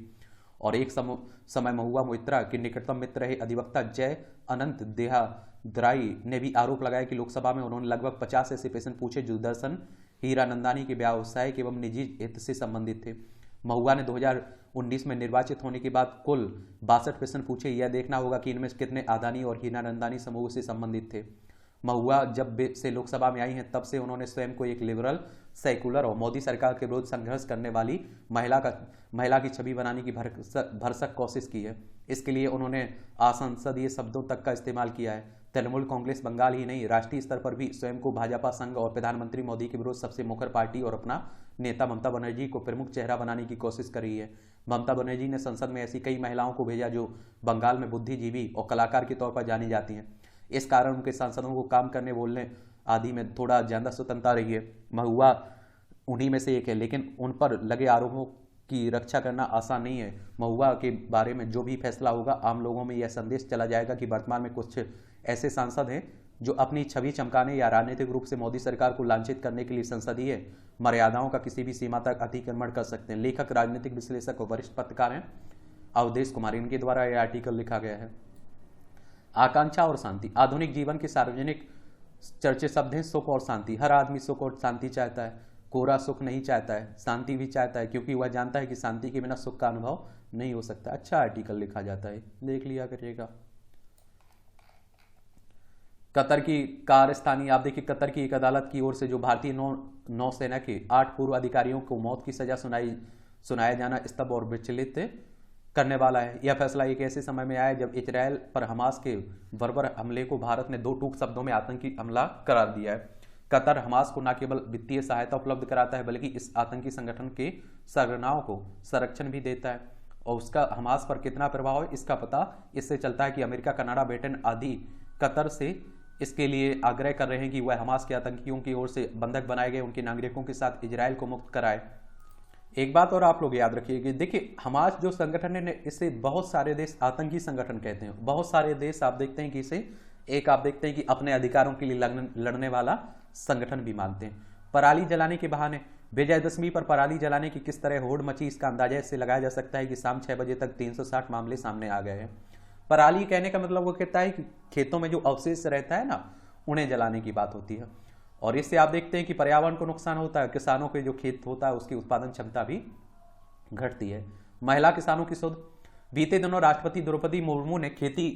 और एक समय महुआ मोइत्रा के निकटतम मित्र रहे अधिवक्ता जय अनंत देहाद्राई ने भी आरोप लगाया कि लोकसभा में उन्होंने लगभग 50 ऐसे प्रश्न पूछे जो दर्शन हीरानंदानी के व्यावसायिक एवं निजी हित से संबंधित थे। महुआ ने 2019 में निर्वाचित होने के बाद कुल 62 प्रश्न पूछे। यह देखना होगा कि इनमें कितने अदानी और हीरानंदानी समूह से संबंधित थे। महुआ जब से लोकसभा में आई हैं तब से उन्होंने स्वयं को एक लिबरल, सेकुलर और मोदी सरकार के विरुद्ध संघर्ष करने वाली महिला की छवि बनाने की भरसक कोशिश की है। इसके लिए उन्होंने असंसदीय शब्दों तक का इस्तेमाल किया है। तृणमूल कांग्रेस बंगाल ही नहीं, राष्ट्रीय स्तर पर भी स्वयं को भाजपा संघ और प्रधानमंत्री मोदी के विरुद्ध सबसे मुखर पार्टी और अपना नेता ममता बनर्जी को प्रमुख चेहरा बनाने की कोशिश कर रही है। ममता बनर्जी ने संसद में ऐसी कई महिलाओं को भेजा जो बंगाल में बुद्धिजीवी और कलाकार के तौर पर जानी जाती हैं। इस कारण उनके सांसदों को काम करने, बोलने आदि में थोड़ा ज्यादा स्वतंत्रता रही है। महुआ उन्हीं में से एक है, लेकिन उन पर लगे आरोपों की रक्षा करना आसान नहीं है। महुआ के बारे में जो भी फैसला होगा, आम लोगों में यह संदेश चला जाएगा कि वर्तमान में कुछ ऐसे सांसद हैं जो अपनी छवि चमकाने या राजनीतिक रूप से मोदी सरकार को लांछित करने के लिए संसदीय मर्यादाओं का किसी भी सीमा तक अतिक्रमण कर सकते हैं। लेखक, राजनीतिक विश्लेषक और वरिष्ठ पत्रकार हैं अवधेश कुमार, इनके द्वारा यह आर्टिकल लिखा गया है। आकांक्षा और शांति। आधुनिक जीवन के सार्वजनिक चर्चित शब्द हैं सुख और शांति। हर आदमी सुख और शांति चाहता है, कोरा सुख नहीं चाहता है, शांति भी चाहता है, क्योंकि वह जानता है कि शांति के बिना सुख का अनुभव नहीं हो सकता। अच्छा आर्टिकल लिखा जाता है, देख लिया करिएगा। कतर की कारस्तानी। आप देखिए, कतर की एक अदालत की ओर से जो भारतीय नौसेना के 8 पूर्व अधिकारियों को मौत की सजा सुनाया जाना स्तब्ध और विचलित करने वाला है। यह फैसला एक ऐसे समय में आया जब इजरायल पर हमास के बर्बर हमले को भारत ने 2 टूक शब्दों में आतंकी हमला करार दिया है। कतर हमास को न केवल वित्तीय सहायता उपलब्ध कराता है, बल्कि इस आतंकी संगठन के सरगनाओं को संरक्षण भी देता है, और उसका हमास पर कितना प्रभाव है इसका पता इससे चलता है कि अमेरिका, कनाडा, ब्रिटेन आदि कतर से इसके लिए आग्रह कर रहे हैं कि वह हमास के आतंकियों की ओर से बंधक बनाए गए उनके नागरिकों के साथ इजरायल को मुक्त कराए। एक बात और आप लोग याद रखिए कि देखिए हमास जो संगठन है इसे बहुत सारे देश आतंकी संगठन कहते हैं। बहुत सारे देश आप देखते हैं कि इसे एक आप देखते हैं कि अपने अधिकारों के लिए लड़ने वाला संगठन भी मानते हैं। पराली जलाने के बहाने विजयदशमी पर पराली जलाने की किस तरह होड़ मची, इसका अंदाजा इससे लगाया जा सकता है कि शाम 6 बजे तक 360 मामले सामने आ गए हैं। पराली कहने का मतलब वो कहता है कि खेतों में जो अवशेष रहता है ना, उन्हें जलाने की बात होती है। और इससे आप देखते हैं कि पर्यावरण को नुकसान होता है, किसानों के जो खेत होता है उसकी उत्पादन क्षमता भी घटती है। महिला किसानों की शोध। बीते दिनों राष्ट्रपति द्रौपदी मुर्मू ने खेती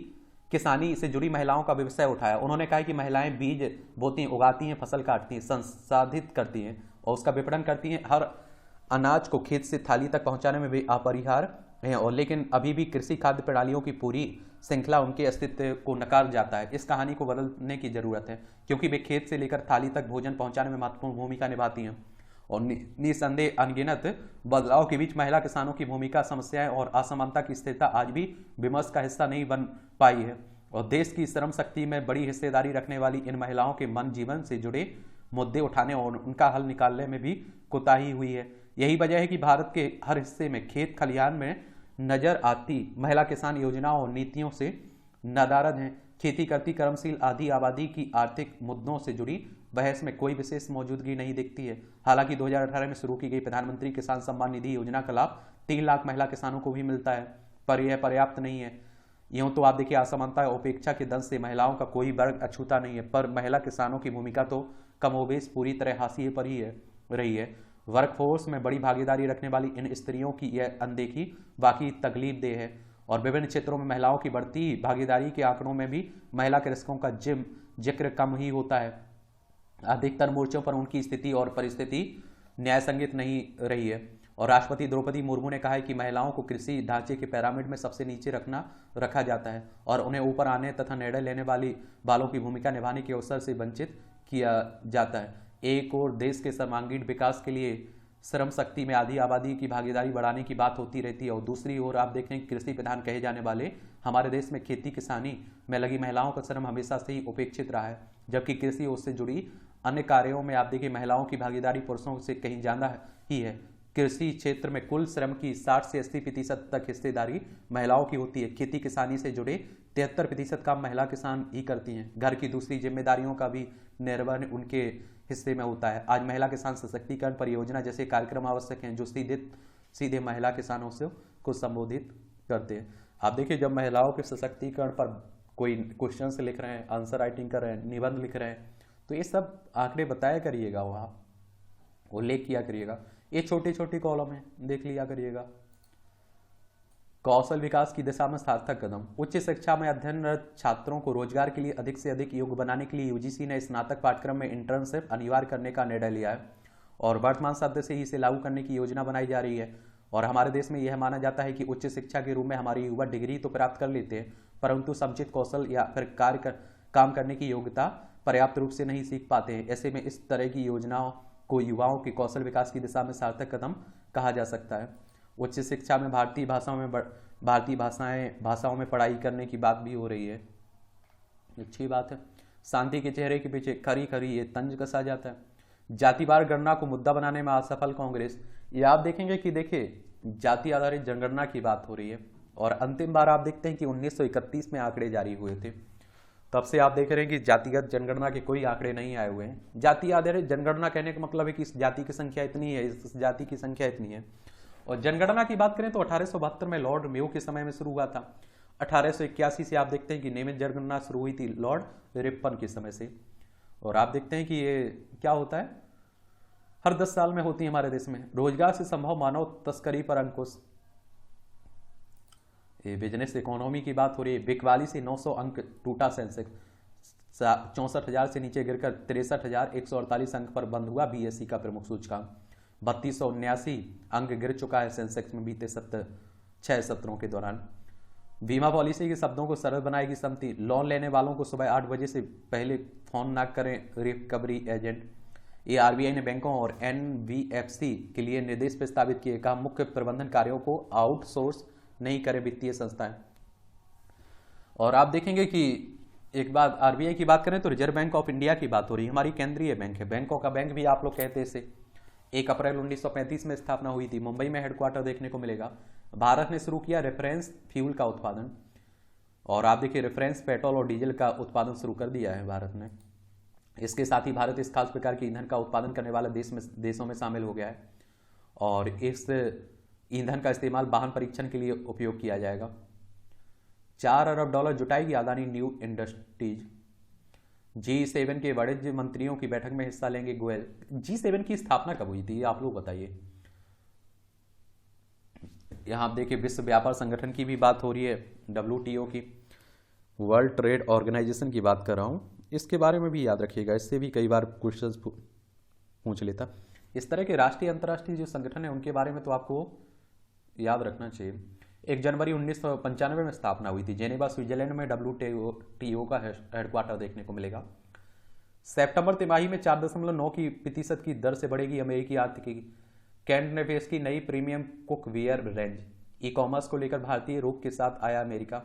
किसानी से जुड़ी महिलाओं का विषय उठाया। उन्होंने कहा कि महिलाएं बीज बोती हैं, उगाती हैं, फसल काटती हैं, संसाधित करती हैं और उसका विपणन करती हैं। हर अनाज को खेत से थाली तक पहुंचाने में भी अपरिहार्य हैं, और लेकिन अभी भी कृषि खाद्य प्रणालियों की पूरी श्रृंखला उनके अस्तित्व को नकार जाता है। इस कहानी को बदलने की जरूरत है, क्योंकि वे खेत से लेकर थाली तक भोजन पहुंचाने में महत्वपूर्ण भूमिका निभाती हैं। और निसंदेह अनगिनत बदलाव के बीच महिला किसानों की भूमिका, समस्याएं और असमानता की स्थिरता आज भी विमर्श का हिस्सा नहीं बन पाई है। और देश की श्रम शक्ति में बड़ी हिस्सेदारी रखने वाली इन महिलाओं के मन जीवन से जुड़े मुद्दे उठाने और उनका हल निकालने में भी कोताही हुई है। यही वजह है कि भारत के हर हिस्से में खेत खलिहान में नजर आती महिला किसान योजनाओं और नीतियों से नदारद हैं। खेती करती कर्मशील आधी आबादी की आर्थिक मुद्दों से जुड़ी बहस में कोई विशेष मौजूदगी नहीं दिखती है। हालांकि 2018 में शुरू की गई प्रधानमंत्री किसान सम्मान निधि योजना का लाभ 3 लाख महिला किसानों को भी मिलता है, पर यह पर्याप्त नहीं है। यूं तो आप देखिए असमानता और उपेक्षा के दंश से महिलाओं का कोई वर्ग अछूता नहीं है, पर महिला किसानों की भूमिका तो कमोबेश पूरी तरह हाशिए पर ही रही है। वर्कफोर्स में बड़ी भागीदारी रखने वाली इन स्त्रियों की यह अनदेखी वाकई तकलीफदेह है। और विभिन्न क्षेत्रों में महिलाओं की बढ़ती भागीदारी के आंकड़ों में भी महिला कृषकों का जिक्र कम ही होता है। अधिकतर मोर्चों पर उनकी स्थिति और परिस्थिति न्याय संगत नहीं रही है। और राष्ट्रपति द्रौपदी मुर्मू ने कहा है कि महिलाओं को कृषि ढांचे के पिरामिड में सबसे नीचे रखा जाता है और उन्हें ऊपर आने तथा निर्णय लेने वालों की भूमिका निभाने के अवसर से वंचित किया जाता है। एक और देश के सर्वांगीण विकास के लिए श्रम शक्ति में आधी आबादी की भागीदारी बढ़ाने की बात होती रहती है, और दूसरी ओर आप देखें कृषि प्रधान कहे जाने वाले हमारे देश में खेती किसानी में लगी महिलाओं का श्रम हमेशा से ही उपेक्षित रहा है, जबकि कृषि उससे जुड़ी अन्य कार्यों में आप देखिए महिलाओं की भागीदारी पुरुषों से कहीं ज्यादा ही है। कृषि क्षेत्र में कुल श्रम की 60 से 80% तक हिस्सेदारी महिलाओं की होती है। खेती किसानी से जुड़े 73% काम महिला किसान ही करती हैं। घर की दूसरी जिम्मेदारियों का भी निर्वहन उनके हिस्से में होता है। आज महिला किसान सशक्तिकरण परियोजना जैसे कार्यक्रम आवश्यक हैं जो सीधे महिला किसानों से को संबोधित करते हैं। आप देखिए जब महिलाओं के सशक्तिकरण पर कोई क्वेश्चन लिख रहे हैं, आंसर राइटिंग कर रहे हैं, निबंध लिख रहे हैं, तो ये सब आंकड़े बताया करिएगा, वहाँ उल्लेख किया करिएगा। ये छोटी छोटी कॉलम है, देख लिया करिएगा। कौशल विकास की दिशा में सार्थक कदम। उच्च शिक्षा में अध्ययनरत छात्रों को रोजगार के लिए अधिक से अधिक योग्य बनाने के लिए यूजीसी ने स्नातक पाठ्यक्रम में इंटर्नशिप अनिवार्य करने का निर्णय लिया है और वर्तमान शब्द से ही इसे लागू करने की योजना बनाई जा रही है। और हमारे देश में यह माना जाता है कि उच्च शिक्षा के रूप में हमारे युवा डिग्री तो प्राप्त कर लेते हैं, परंतु समुचित कौशल या फिर काम करने की योग्यता पर्याप्त रूप से नहीं सीख पाते हैं। ऐसे में इस तरह की योजनाओं को युवाओं के कौशल विकास की दिशा में सार्थक कदम कहा जा सकता है। उच्च शिक्षा में भारतीय भाषाओं में पढ़ाई करने की बात भी हो रही है, अच्छी बात है। शांति के चेहरे के पीछे खरी खरी ये तंज कसा जाता है। जातिवार गणना को मुद्दा बनाने में असफल कांग्रेस। ये आप देखेंगे कि देखिए जाति आधारित जनगणना की बात हो रही है और अंतिम बार आप देखते हैं कि 1931 में आंकड़े जारी हुए थे। तब से आप देख रहे हैं कि जातिगत जनगणना के कोई आंकड़े नहीं आए हुए हैं। जाति आधारित जनगणना कहने का मतलब है कि इस जाति की संख्या इतनी है, इस जाति की संख्या इतनी है। और जनगणना की बात करें तो 1872 में लॉर्ड मेयो के समय में शुरू हुआ था। 1881 से आप देखते हैं कि नियमित जनगणना शुरू हुई थी लॉर्ड रिपन के समय से। और आप देखते हैं कि ये क्या होता है, हर 10 साल में होती है हमारे देश में। रोजगार से संभव मानव तस्करी पर अंकुश। ये बिजनेस इकोनॉमी की बात हो रही है। बिकवाली से 900 अंक टूटा सेंसेक्स, 64,000 से नीचे गिरकर 63,148 अंक पर बंद हुआ बीएसई का प्रमुख सूचकांक। 3279 अंक गिर चुका है सेंसेक्स में बीते 6 सत्रों के दौरान। बीमा पॉलिसी के शब्दों को सरल बनाएगी समिति। लोन लेने वालों को सुबह 8 बजे से पहले फोन न करें रिकवरी एजेंट। ये आरबीआई ने बैंकों और एनबीएफसी के लिए निर्देश प्रस्तावित किए। कहा मुख्य प्रबंधन कार्यों को आउटसोर्स नहीं करे वित्तीय संस्थाएं। और आप देखेंगे कि एक बात आरबीआई की बात करें तो रिजर्व बैंक ऑफ इंडिया की बात हो रही है, हमारी केंद्रीय बैंक है। बैंकों का बैंक भी आप लोग कहते हैं इसे। 1 अप्रैल 1935 में स्थापना हुई थी। मुंबई में हेडक्वार्टर देखने को मिलेगा। भारत ने शुरू किया रेफरेंस फ्यूल का उत्पादन, और आप देखिए रेफरेंस पेट्रोल और डीजल का उत्पादन शुरू कर दिया है भारत ने। इसके साथ ही भारत इस खास प्रकार के ईंधन का उत्पादन करने वाला देशों में शामिल हो गया है, और इस ईंधन का इस्तेमाल वाहन परीक्षण के लिए उपयोग किया जाएगा। $4 अरब जुटाएगी अदानी न्यू इंडस्ट्रीज। G7 के वाणिज्य मंत्रियों की बैठक में हिस्सा लेंगे गोयल। G7 की स्थापना कब हुई थी आप लोग बताइए। यहाँ आप देखिए विश्व व्यापार संगठन की भी बात हो रही है, WTO की, वर्ल्ड ट्रेड ऑर्गेनाइजेशन की बात कर रहा हूँ। इसके बारे में भी याद रखिएगा, इससे भी कई बार क्वेश्चन पूछ लेता। इस तरह के राष्ट्रीय अंतर्राष्ट्रीय जो संगठन है उनके बारे में तो आपको याद रखना चाहिए। 1 जनवरी 1995 में स्थापना हुई थी। जेनेवा स्विट्जरलैंड में WTO का हेडक्वार्टर देखने को मिलेगा। सितंबर तिमाही में 4.9% की दर से बढ़ेगी अमेरिकी आर्थिकी। कैंट ने पेश की नई premium cookware range. E commerce को लेकर भारतीय रुख के साथ आया अमेरिका।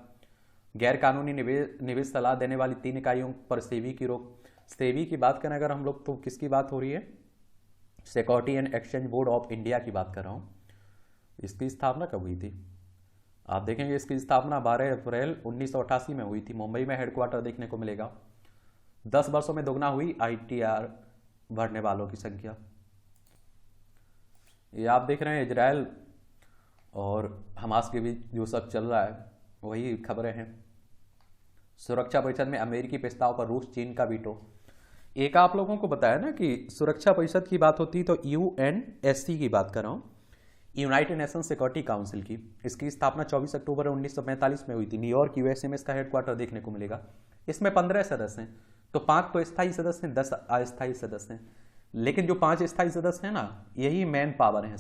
गैर कानूनी निवेश सलाह देने वाली 3 इकाइयों पर सेबी की रोक। सेबी की बात करें अगर हम लोग तो किसकी बात हो रही है, security and exchange board of India की बात कर रहा हूँ। इसकी स्थापना कब हुई थी आप देखेंगे, इसकी स्थापना 12 अप्रैल 1988 में हुई थी। मुंबई में हेडक्वार्टर देखने को मिलेगा। 10 वर्षों में दोगुना हुई ITR भरने वालों की संख्या। ये आप देख रहे हैं इजराइल और हमास के बीच जो सब चल रहा है वही खबरें हैं। सुरक्षा परिषद में अमेरिकी प्रस्ताव पर रूस चीन का वीटो। एक आप लोगों को बताया ना कि सुरक्षा परिषद की बात होती तो UNSC की बात कर रहा हूँ, यूनाइटेड नेशन सिक्योरिटी काउंसिल की। इसकी स्थापना 24 अक्टूबर 1945 में हुई थी। न्यूयॉर्क USA में इसका हेडक्वार्टर देखने को मिलेगा। इसमें 15 सदस्य हैं, तो 5 तो स्थायी सदस्य हैं, 10 अस्थायी सदस्य हैं। लेकिन जो 5 स्थायी सदस्य हैं ना, यही मेन पावर है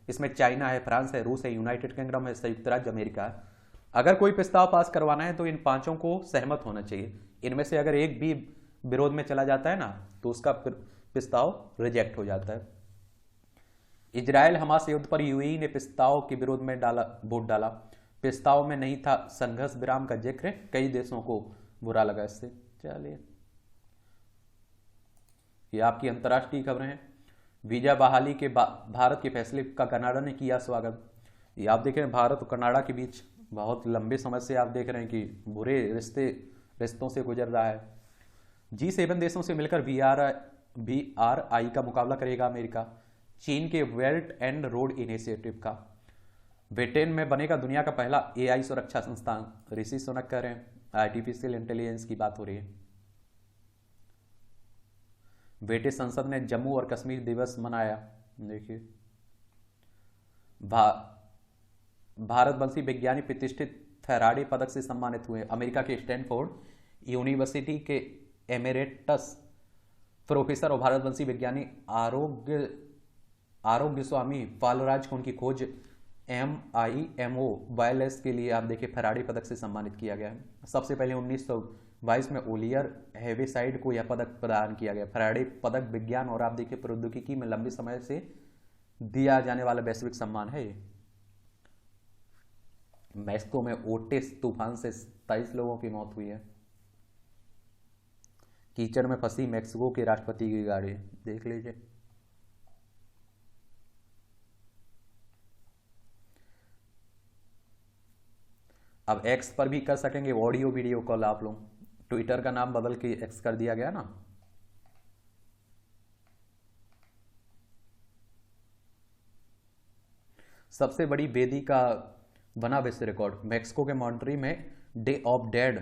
इसमें चाइना है, फ्रांस है, रूस है, यूनाइटेड किंगडम है, संयुक्त राज्य अमेरिका है। अगर कोई प्रस्ताव पास करवाना है तो इन 5 को सहमत होना चाहिए। इनमें से अगर एक भी विरोध में चला जाता है ना तो उसका प्रस्ताव रिजेक्ट हो जाता है। इजराइल हमास युद्ध पर UAE ने प्रस्ताव के विरोध में वोट डाला। प्रस्ताव में नहीं था संघर्ष विराम का जिक्र। कई देशों को बुरा लगा इससे। चलिए, ये आपकी अंतर्राष्ट्रीय खबरें हैं। वीजा बहाली के भारत के फैसले का कनाडा ने किया स्वागत। ये आप देख रहे हैं भारत और कनाडा के बीच बहुत लंबे समय से आप देख रहे हैं कि बुरे रिश्तों से गुजर रहा है। G7 देशों से मिलकर BRI का मुकाबला करेगा अमेरिका। चीन के बेल्ट एंड रोड इनिशिएटिव का। ब्रिटेन में बनेगा दुनिया का पहला AI सुरक्षा संस्थान। ऋषि सुनक कह रहे हैं। आर्टिफिशियल इंटेलिजेंस की बात हो रही है। ब्रिटिश संसद ने जम्मू और कश्मीर दिवस मनाया। देखिए, भारतवंशी वैज्ञानिक प्रतिष्ठित फैराडे पदक से सम्मानित हुए। अमेरिका के स्टैनफोर्ड यूनिवर्सिटी के एमेरेटस प्रोफेसर और भारतवंशी वैज्ञानिक आरोग्य स्वामी पालराज को उनकी खोज MIMO वायरलेस के लिए आप देखिए फैराडे पदक से सम्मानित किया गया है। सबसे पहले 1922 में ओलियर हेविसाइड को यह पदक प्रदान किया गया। फैराडे पदक विज्ञान और आप देखिए प्रौद्योगिकी में लंबे समय से दिया जाने वाला वैश्विक सम्मान है। मैक्सिको में ओटिस तूफान से 27 लोगों की मौत हुई है। कीचड़ में फंसी मैक्सिको के राष्ट्रपति की गाड़ी, देख लीजिए। अब X पर भी कर सकेंगे ऑडियो वीडियो कॉल आप लोग। ट्विटर का नाम बदल के X कर दिया गया ना। सबसे बड़ी बेदी का बना विश्व रिकॉर्ड। मैक्सिको के मॉन्ट्री में डे ऑफ डेड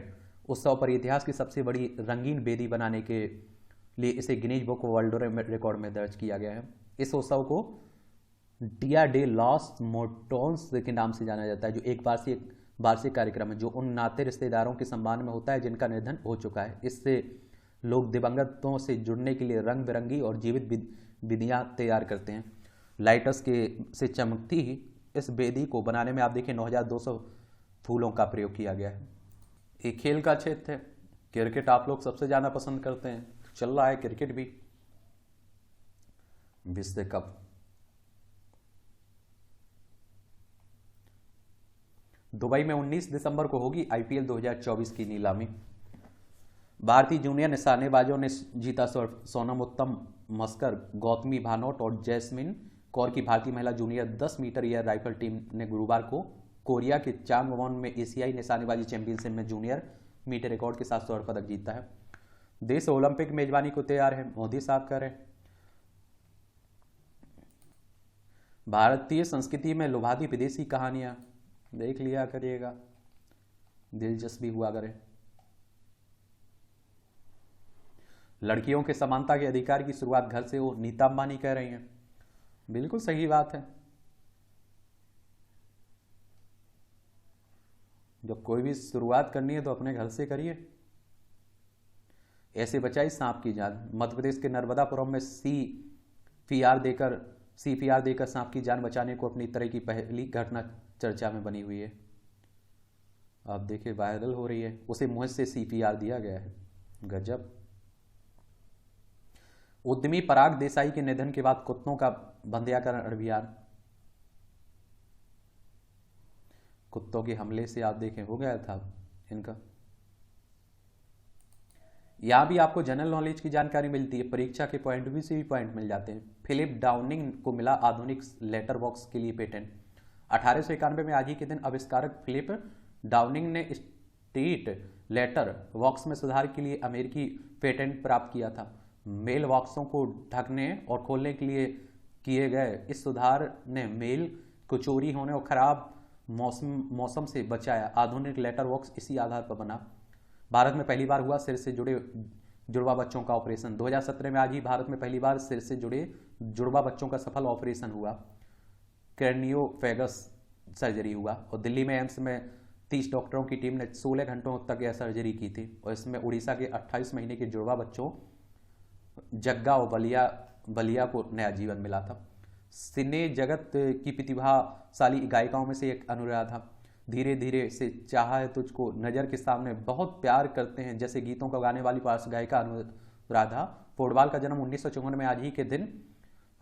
उत्सव पर इतिहास की सबसे बड़ी रंगीन बेदी बनाने के लिए इसे गिनीज बुक वर्ल्ड रिकॉर्ड में दर्ज किया गया है। इस उत्सव को डिया डे लॉस मोटोन्स के नाम से जाना जाता है, जो एक वार्षिक कार्यक्रम है जो उन नाते रिश्तेदारों के सम्मान में होता है जिनका निधन हो चुका है। इससे लोग दिवंगतों से जुड़ने के लिए रंग बिरंगी और जीवित विधियां तैयार करते हैं। लाइटर्स से चमकती ही इस बेदी को बनाने में आप देखिए 9200 फूलों का प्रयोग किया गया है। एक खेल का क्षेत्र है। क्रिकेट आप लोग सबसे ज़्यादा पसंद करते हैं, चल रहा है क्रिकेट भी। विश्व कप दुबई में 19 दिसंबर को होगी IPL 2024 की नीलामी। भारतीय जूनियर निशानेबाजों ने जीता स्वर्णम उत्तम मस्कर, गौतमी भानोट और जैस्मिन कौर की भारतीय महिला junior 10 metre air rifle team ने गुरुवार को कोरिया के चांगवॉन में एशियाई निशानेबाजी चैंपियनशिप में जूनियर मीटर रिकॉर्ड के साथ स्वर्ण पदक जीता है। देश ओलंपिक मेजबानी को तैयार है, मोदी साहब कह रहे हैं। भारतीय संस्कृति में लुभाती विदेशी कहानियां देख लिया करिएगा, दिलचस्पी हुआ करे। लड़कियों के समानता के अधिकार की शुरुआत घर से हो, नीता अंबानी कह रही हैं। बिल्कुल सही बात है। जब कोई भी शुरुआत करनी है तो अपने घर से करिए। ऐसे बचाई सांप की जान। मध्य प्रदेश के नर्मदापुरम में सीपीआर देकर सांप की जान बचाने को अपनी तरह की पहली घटना चर्चा में बनी हुई है। आप देखिए वायरल हो रही है, उसे मुंह से सीपीआर दिया गया है। गजब। उद्यमी पराग देसाई के निधन के बाद कुत्तों का बंध्याकरण अभियान। कुत्तों के हमले से आप देखें हो गया था इनका। यहां भी आपको जनरल नॉलेज की जानकारी मिलती है, परीक्षा के पॉइंट भी से भी पॉइंट मिल जाते हैं। फिलिप डाउनिंग को मिला आधुनिक लेटर बॉक्स के लिए पेटेंट। 1891 में आज ही के दिन आविष्कारक फिलिप डाउनिंग ने स्ट्रीट लेटर बॉक्स में सुधार के लिए अमेरिकी पेटेंट प्राप्त किया था। मेल बॉक्सों को ढकने और खोलने के लिए किए गए इस सुधार ने मेल को चोरी होने और खराब मौसम से बचाया। आधुनिक लेटर बॉक्स इसी आधार पर बना। भारत में पहली बार हुआ सिर से जुड़े जुड़वा बच्चों का ऑपरेशन। 2017 में आज ही भारत में पहली बार सिर से जुड़े जुड़वा बच्चों का सफल ऑपरेशन हुआ। क्रेनियोफेगस सर्जरी हुआ। और दिल्ली में एम्स में 30 डॉक्टरों की टीम ने 16 घंटों तक यह सर्जरी की थी। और इसमें उड़ीसा के 28 महीने के जुड़वा बच्चों जग्गा और बलिया को नया जीवन मिला था। सिने जगत की प्रतिभाशाली गायिकाओं में से एक अनुराधा। धीरे धीरे से चाहा है तुझको नजर के सामने बहुत प्यार करते हैं जैसे गीतों को गाने वाली पार्श्व गायिका अनुराधा पोडवाल का जन्म 1954 में आज ही के दिन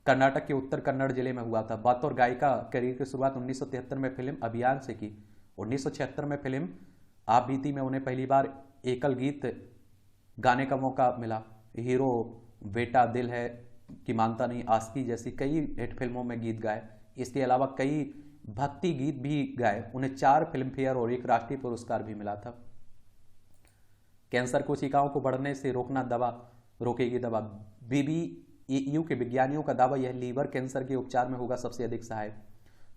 कर्नाटक के उत्तर कन्नड़ जिले में हुआ था। बतौर गायिका करियर की शुरुआत 1973 में फिल्म अभियान से की। 1976 में फिल्म आप बीती में उन्हें पहली बार एकल गीत गाने का मौका मिला। हीरो बेटा दिल है कि मानता नहीं, आस्की जैसी कई हिट फिल्मों में गीत गाए। इसके अलावा कई भक्ति गीत भी गाए। उन्हें 4 फिल्म फेयर और 1 राष्ट्रीय पुरस्कार भी मिला था। कैंसर कोशिकाओं को बढ़ने से रोकेगी दवा। BBEU के विज्ञानियों का दावा यह लीवर कैंसर के उपचार में होगा सबसे अधिक सहायक।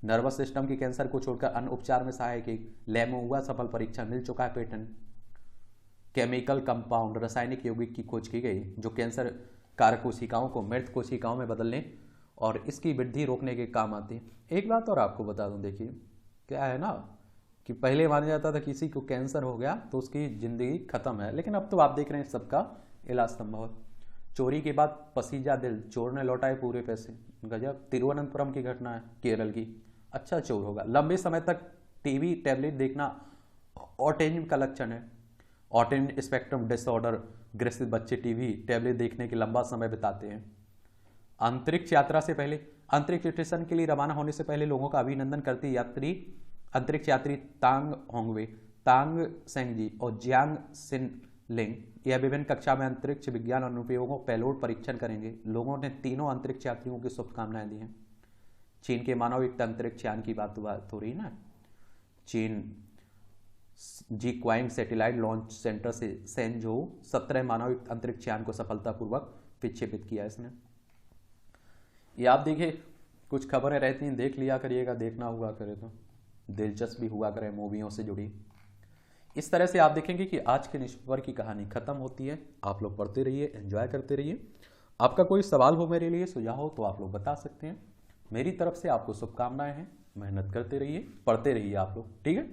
नर्वस सिस्टम के कैंसर को छोड़कर अन्य उपचार में सहायक लैब में हुआ सफल परीक्षण, मिल चुका है पेटेंट। केमिकल कंपाउंड रासायनिक यौगिक की खोज की गई जो कैंसर कारक कोशिकाओं को मृत कोशिकाओं में बदलने और इसकी वृद्धि रोकने के काम आती है। एक बात और आपको बता दूं, देखिए क्या है ना कि पहले माना जाता था किसी को कैंसर हो गया तो उसकी जिंदगी खत्म है, लेकिन अब तो आप देख रहे हैं सबका इलाज संभव है। चोरी के बाद पसीजा दिल, चोर ने लौटाए पूरे पैसे। गजब। तिरुवनंतपुरम की घटना है, केरल की। अच्छा चोर होगा। लंबे समय तक टीवी टैबलेट देखना ऑटिज्म का लक्षण है। ऑटिज्म स्पेक्ट्रम डिसऑर्डर ग्रसित बच्चे टीवी टैबलेट देखने के लंबा समय बिताते हैं। अंतरिक्ष यात्रा से पहले अंतरिक्ष स्टेशन के लिए रवाना होने से पहले लोगों का अभिनंदन करते अंतरिक्ष यात्री तांग होंगवे, तांग सेंगजी और जियांग सिनलिंग यह विभिन्न कक्षा में अंतरिक्ष विज्ञान अनुप्रयोगों पेलोड परीक्षण करेंगे। लोगों ने तीनों अंतरिक्ष यात्रियों की शुभकामनाएं दी हैं। चीन के मानवयुक्त अंतरिक्ष यान की बात हो रही ना। चीन जीक्वाइंग सैटेलाइट लॉन्च सेंटर से सेंजो 17 मानवयुक्त अंतरिक्ष यान को सफलतापूर्वक विक्षेपित किया इसने। ये आप देखिए कुछ खबरें रहती हैं, देख लिया करिएगा, देखना हुआ करे तो दिलचस्पी हुआ करे मूवियों से जुड़ी। इस तरह से आप देखेंगे कि आज के न्यूज़पेपर की कहानी खत्म होती है। आप लोग पढ़ते रहिए, एंजॉय करते रहिए। आपका कोई सवाल हो मेरे लिए, सुझाव हो तो आप लोग बता सकते हैं। मेरी तरफ से आपको शुभकामनाएं हैं। मेहनत करते रहिए, पढ़ते रहिए आप लोग, ठीक है।